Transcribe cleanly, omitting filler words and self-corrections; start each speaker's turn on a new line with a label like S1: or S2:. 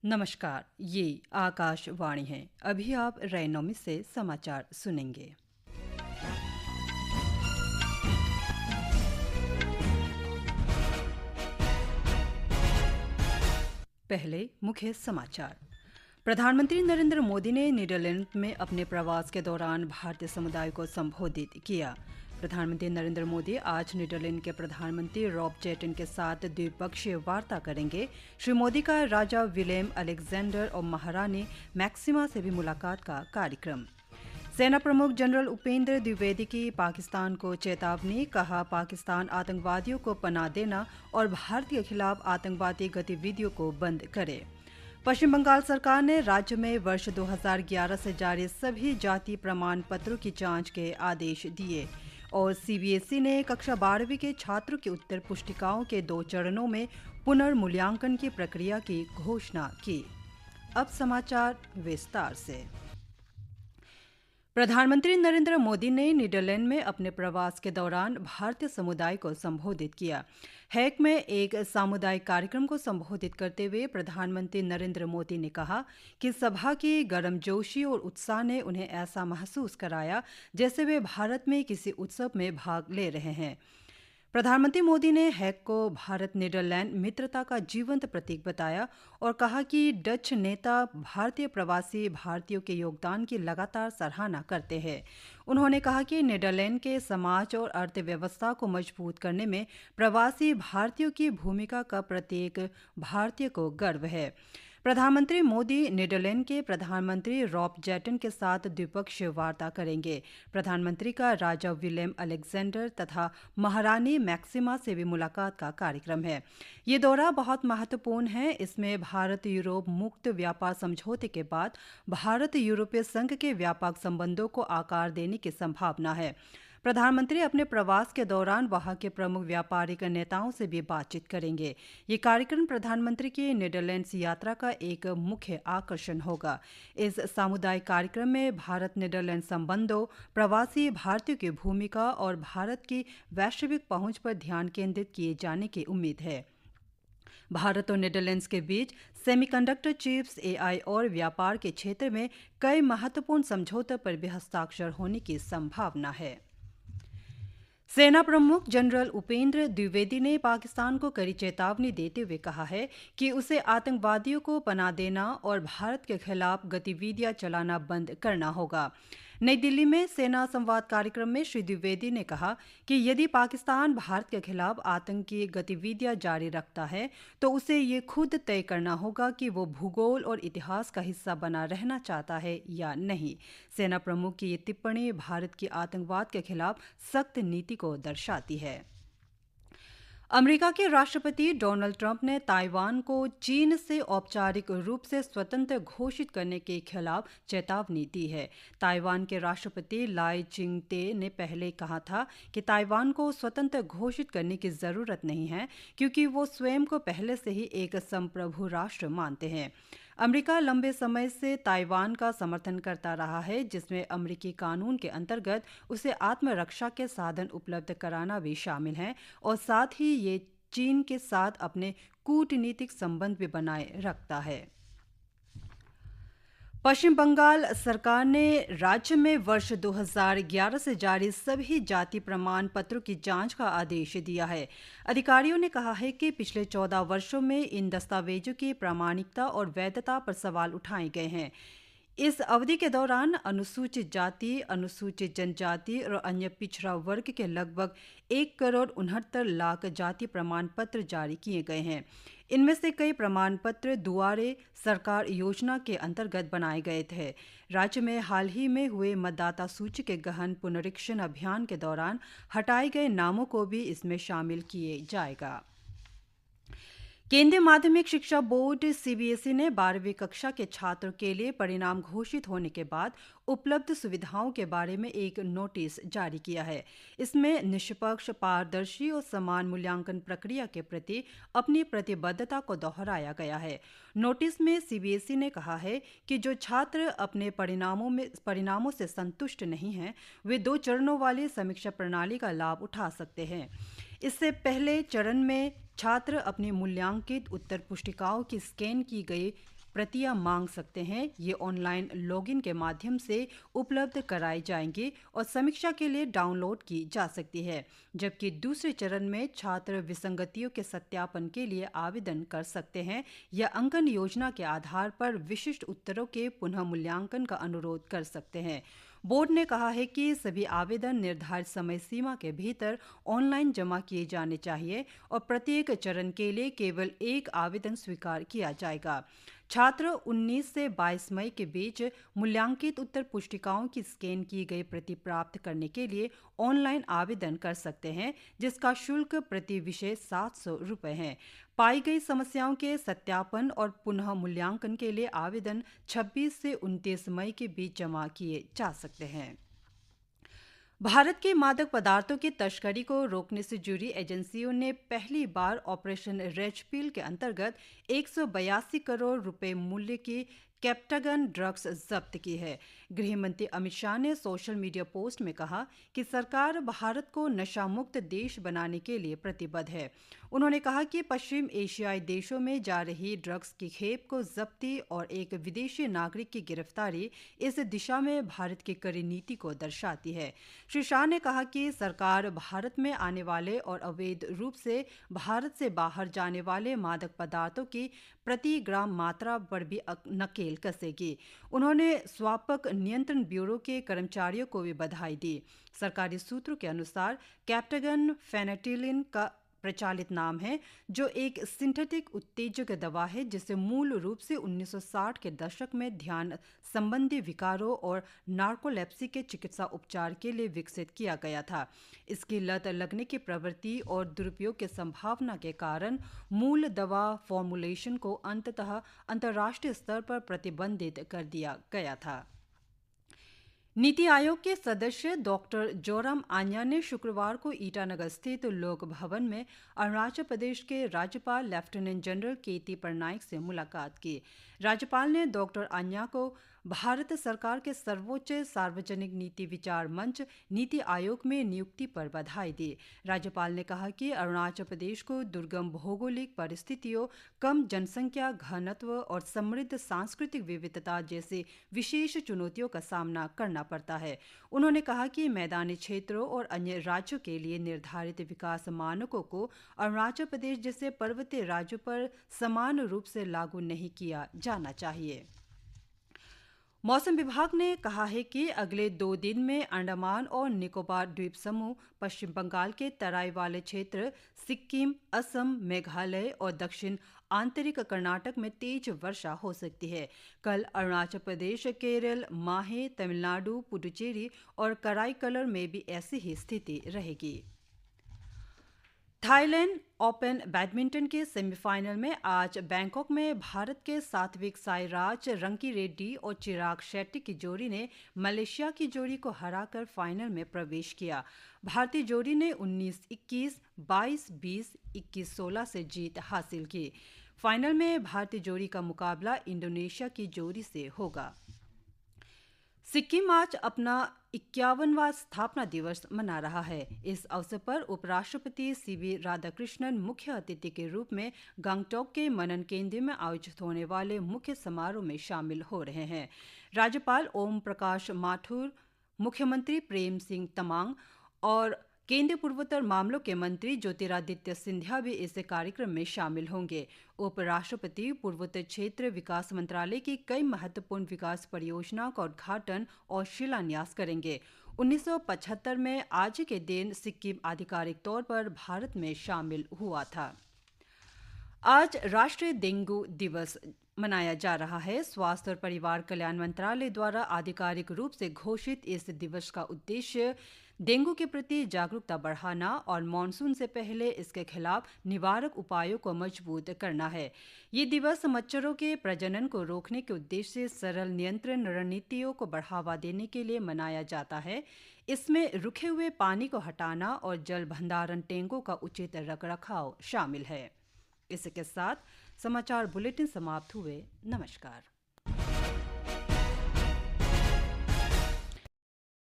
S1: नमस्कार, ये आकाशवाणी है। अभी आप रैनोमी से समाचार सुनेंगे। पहले मुख्य समाचार। प्रधानमंत्री नरेंद्र मोदी ने नीदरलैंड में अपने प्रवास के दौरान भारतीय समुदाय को संबोधित किया। प्रधानमंत्री नरेंद्र मोदी आज नीदरलैंड के प्रधानमंत्री रॉब जेटन के साथ द्विपक्षीय वार्ता करेंगे। श्री मोदी का राजा विलेम अलेक्जेंडर और महारानी मैक्सिमा से भी मुलाकात का कार्यक्रम। सेना प्रमुख जनरल उपेंद्र द्विवेदी की पाकिस्तान को चेतावनी, कहा पाकिस्तान आतंकवादियों को पनाह देना और भारत के खिलाफ आतंकवादी गतिविधियों को बंद करे। पश्चिम बंगाल सरकार ने राज्य में वर्ष 2011 से जारी सभी जाति प्रमाण पत्रों की जांच के आदेश दिए और सीबीएसई ने कक्षा 12वीं के छात्रों की उत्तर पुस्तिकाओं के 2 चरणों में पुनर्मूल्यांकन की प्रक्रिया की घोषणा की। अब समाचार विस्तार से। प्रधानमंत्री नरेंद्र मोदी ने नीदरलैंड में अपने प्रवास के दौरान भारतीय समुदाय को संबोधित किया। हैग में एक सामुदायिक कार्यक्रम को संबोधित करते हुए प्रधानमंत्री नरेंद्र मोदी ने कहा कि सभा की गर्मजोशी और उत्साह ने उन्हें ऐसा महसूस कराया जैसे वे भारत में किसी उत्सव में भाग ले रहे हैं। प्रधानमंत्री मोदी ने हैग को भारत नीदरलैंड मित्रता का जीवंत प्रतीक बताया और कहा कि डच नेता भारतीय प्रवासी भारतीयों के योगदान की लगातार सराहना करते हैं। उन्होंने कहा कि नीदरलैंड के समाज और अर्थव्यवस्था को मजबूत करने में प्रवासी भारतीयों की भूमिका का प्रत्येक भारतीय को गर्व है। प्रधानमंत्री मोदी नीदरलैंड के प्रधानमंत्री रॉब जेटन के साथ द्विपक्षीय वार्ता करेंगे। प्रधानमंत्री का राजा विलेम अलेक्जेंडर तथा महारानी मैक्सिमा से भी मुलाकात का कार्यक्रम है। ये दौरा बहुत महत्वपूर्ण है। इसमें भारत यूरोप मुक्त व्यापार समझौते के बाद भारत यूरोपीय संघ के व्यापक संबंधों को आकार देने की संभावना है। प्रधानमंत्री अपने प्रवास के दौरान वहां के प्रमुख व्यापारिक नेताओं से भी बातचीत करेंगे। ये कार्यक्रम प्रधानमंत्री की नीदरलैंड्स यात्रा का एक मुख्य आकर्षण होगा। इस सामुदायिक कार्यक्रम में भारत नीदरलैंड संबंधों, प्रवासी भारतीयों की भूमिका और भारत की वैश्विक पहुंच पर ध्यान केंद्रित किए जाने की उम्मीद है। भारत और नीदरलैंड्स के बीच सेमीकंडक्टर चिप्स, एआई और व्यापार के क्षेत्र में कई महत्वपूर्ण समझौतों पर भी हस्ताक्षर होने की संभावना है। सेना प्रमुख जनरल उपेंद्र द्विवेदी ने पाकिस्तान को कड़ी चेतावनी देते हुए कहा है कि उसे आतंकवादियों को पनाह देना और भारत के खिलाफ गतिविधियां चलाना बंद करना होगा। नई दिल्ली में सेना संवाद कार्यक्रम में श्री द्विवेदी ने कहा कि यदि पाकिस्तान भारत के खिलाफ आतंकी गतिविधियां जारी रखता है तो उसे ये खुद तय करना होगा कि वो भूगोल और इतिहास का हिस्सा बना रहना चाहता है या नहीं। सेना प्रमुख की ये टिप्पणी भारत की आतंकवाद के खिलाफ सख्त नीति को दर्शाती है। अमेरिका के राष्ट्रपति डोनाल्ड ट्रंप ने ताइवान को चीन से औपचारिक रूप से स्वतंत्र घोषित करने के खिलाफ चेतावनी दी है। ताइवान के राष्ट्रपति लाई चिंग-ते ने पहले कहा था कि ताइवान को स्वतंत्र घोषित करने की जरूरत नहीं है क्योंकि वो स्वयं को पहले से ही एक संप्रभु राष्ट्र मानते हैं। अमेरिका लंबे समय से ताइवान का समर्थन करता रहा है, जिसमें अमेरिकी कानून के अंतर्गत उसे आत्मरक्षा के साधन उपलब्ध कराना भी शामिल है और साथ ही ये चीन के साथ अपने कूटनीतिक संबंध भी बनाए रखता है। पश्चिम बंगाल सरकार ने राज्य में वर्ष 2011 से जारी सभी जाति प्रमाण पत्रों की जांच का आदेश दिया है। अधिकारियों ने कहा है कि पिछले 14 वर्षों में इन दस्तावेजों की प्रामाणिकता और वैधता पर सवाल उठाए गए हैं। इस अवधि के दौरान अनुसूचित जाति, अनुसूचित जनजाति और अन्य पिछड़ा वर्ग के लगभग 1,69,00,000 जाति प्रमाण पत्र जारी किए गए हैं। इनमें से कई प्रमाण पत्र दुआरे सरकार योजना के अंतर्गत बनाए गए थे। राज्य में हाल ही में हुए मतदाता सूची के गहन पुनरीक्षण अभियान के दौरान हटाए गए नामों को भी इसमें शामिल किए जाएगा। केंद्रीय माध्यमिक शिक्षा बोर्ड सीबीएसई ने 12वीं कक्षा के छात्रों के लिए परिणाम घोषित होने के बाद उपलब्ध सुविधाओं के बारे में एक नोटिस जारी किया है। इसमें निष्पक्ष, पारदर्शी और समान मूल्यांकन प्रक्रिया के प्रति अपनी प्रतिबद्धता को दोहराया गया है। नोटिस में सीबीएसई ने कहा है कि जो छात्र अपने परिणामों से संतुष्ट नहीं हैं, वे 2 चरणों वाली समीक्षा प्रणाली का लाभ उठा सकते हैं। इससे पहले चरण में छात्र अपनी मूल्यांकित उत्तर पुस्तिकाओं की स्कैन की गई प्रतियां मांग सकते हैं। ये ऑनलाइन लॉगिन के माध्यम से उपलब्ध कराई जाएंगी और समीक्षा के लिए डाउनलोड की जा सकती है, जबकि दूसरे चरण में छात्र विसंगतियों के सत्यापन के लिए आवेदन कर सकते हैं या अंकन योजना के आधार पर विशिष्ट उत्तरों के पुनः मूल्यांकन का अनुरोध कर सकते हैं। बोर्ड ने कहा है कि सभी आवेदन निर्धारित समय सीमा के भीतर ऑनलाइन जमा किए जाने चाहिए और प्रत्येक चरण के लिए केवल एक आवेदन स्वीकार किया जाएगा। छात्र 19 से 22 मई के बीच मूल्यांकित उत्तर पुस्तिकाओं की स्कैन की गई प्रति प्राप्त करने के लिए ऑनलाइन आवेदन कर सकते हैं, जिसका शुल्क प्रति विषय 700 रुपये है। पाई गई समस्याओं के सत्यापन और पुनः मूल्यांकन के लिए आवेदन 26 से 29 मई के बीच जमा किए जा सकते हैं। भारत के मादक पदार्थों की तस्करी को रोकने से जुड़ी एजेंसियों ने पहली बार ऑपरेशन रेड पिल के अंतर्गत 182 करोड़ रुपए मूल्य की कैप्टागन ड्रग्स जब्त की है। गृह मंत्री अमित शाह ने सोशल मीडिया पोस्ट में कहा कि सरकार भारत को नशा मुक्त देश बनाने के लिए प्रतिबद्ध है। उन्होंने कहा कि पश्चिम एशियाई देशों में जा रही ड्रग्स की खेप को जब्ती और एक विदेशी नागरिक की गिरफ्तारी इस दिशा में भारत की कड़ी नीति को दर्शाती है। श्री शाह ने कहा कि सरकार भारत में आने वाले और अवैध रूप से भारत से बाहर जाने वाले मादक पदार्थों की प्रति ग्राम मात्रा पर भी नकेल कसेगी। उन्होंने स्वापक नियंत्रण ब्यूरो के कर्मचारियों को भी बधाई दी। सरकारी सूत्रों के अनुसार कैप्टागन फेनेटिलिन का प्रचलित नाम है, जो एक सिंथेटिक उत्तेजक दवा है जिसे मूल रूप से 1960 के दशक में ध्यान संबंधी विकारों और नार्कोलेप्सी के चिकित्सा उपचार के लिए विकसित किया गया था। इसकी लत लगने की प्रवृत्ति और दुरुपयोग की संभावना के कारण मूल दवा फॉर्मुलेशन को अंततः अंतर्राष्ट्रीय स्तर पर प्रतिबंधित कर दिया गया था। नीति आयोग के सदस्य डॉक्टर जोराम आन्या ने शुक्रवार को ईटानगर स्थित लोक भवन में अरुणाचल प्रदेश के राज्यपाल लेफ्टिनेंट जनरल केटी पटनायक से मुलाकात की। राज्यपाल ने डॉक्टर आन्या को भारत सरकार के सर्वोच्च सार्वजनिक नीति विचार मंच नीति आयोग में नियुक्ति पर बधाई दी। राज्यपाल ने कहा कि अरुणाचल प्रदेश को दुर्गम भौगोलिक परिस्थितियों, कम जनसंख्या घनत्व और समृद्ध सांस्कृतिक विविधता जैसी विशेष चुनौतियों का सामना करना पड़ता है। उन्होंने कहा कि मैदानी क्षेत्रों और अन्य राज्यों के लिए निर्धारित विकास मानकों को अरुणाचल प्रदेश जैसे पर्वतीय राज्यों पर समान रूप से लागू नहीं किया जाना चाहिए। मौसम विभाग ने कहा है कि अगले 2 दिन में अंडमान और निकोबार द्वीप समूह, पश्चिम बंगाल के तराई वाले क्षेत्र, सिक्किम, असम, मेघालय और दक्षिण आंतरिक कर्नाटक में तेज वर्षा हो सकती है। कल अरुणाचल प्रदेश, केरल, माहे, तमिलनाडु, पुडुचेरी और कराईकलर में भी ऐसी ही स्थिति रहेगी। थाईलैंड ओपन बैडमिंटन के सेमीफाइनल में आज बैंकॉक में भारत के सात्विक साईराज रंकीरेड्डी और चिराग शेट्टी की जोड़ी ने मलेशिया की जोड़ी को हराकर फाइनल में प्रवेश किया। भारतीय जोड़ी ने 19-21, 22-20, 21-16 से जीत हासिल की। फाइनल में भारतीय जोड़ी का मुकाबला इंडोनेशिया की जोड़ी से होगा। सिक्किम आज अपना 51वां स्थापना दिवस मना रहा है। इस अवसर पर उपराष्ट्रपति सीवी राधाकृष्णन मुख्य अतिथि के रूप में गंगटोक के मनन केंद्र में आयोजित होने वाले मुख्य समारोह में शामिल हो रहे हैं। राज्यपाल ओम प्रकाश माथुर, मुख्यमंत्री प्रेम सिंह तमांग और केंद्रीय पूर्वोत्तर मामलों के मंत्री ज्योतिरादित्य सिंधिया भी इस कार्यक्रम में शामिल होंगे। उपराष्ट्रपति पूर्वोत्तर क्षेत्र विकास मंत्रालय की कई महत्वपूर्ण विकास परियोजनाओं का उद्घाटन और शिलान्यास करेंगे। 1975 में आज के दिन सिक्किम आधिकारिक तौर पर भारत में शामिल हुआ था। आज राष्ट्रीय डेंगू दिवस मनाया जा रहा है। स्वास्थ्य और परिवार कल्याण मंत्रालय द्वारा आधिकारिक रूप से घोषित इस दिवस का उद्देश्य डेंगू के प्रति जागरूकता बढ़ाना और मानसून से पहले इसके खिलाफ निवारक उपायों को मजबूत करना है। ये दिवस मच्छरों के प्रजनन को रोकने के उद्देश्य से सरल नियंत्रण रणनीतियों को बढ़ावा देने के लिए मनाया जाता है। इसमें रुके हुए पानी को हटाना और जल भंडारण टैंकों का उचित रखरखाव शामिल है। इसके साथ समाचार बुलेटिन समाप्त हुए। नमस्कार।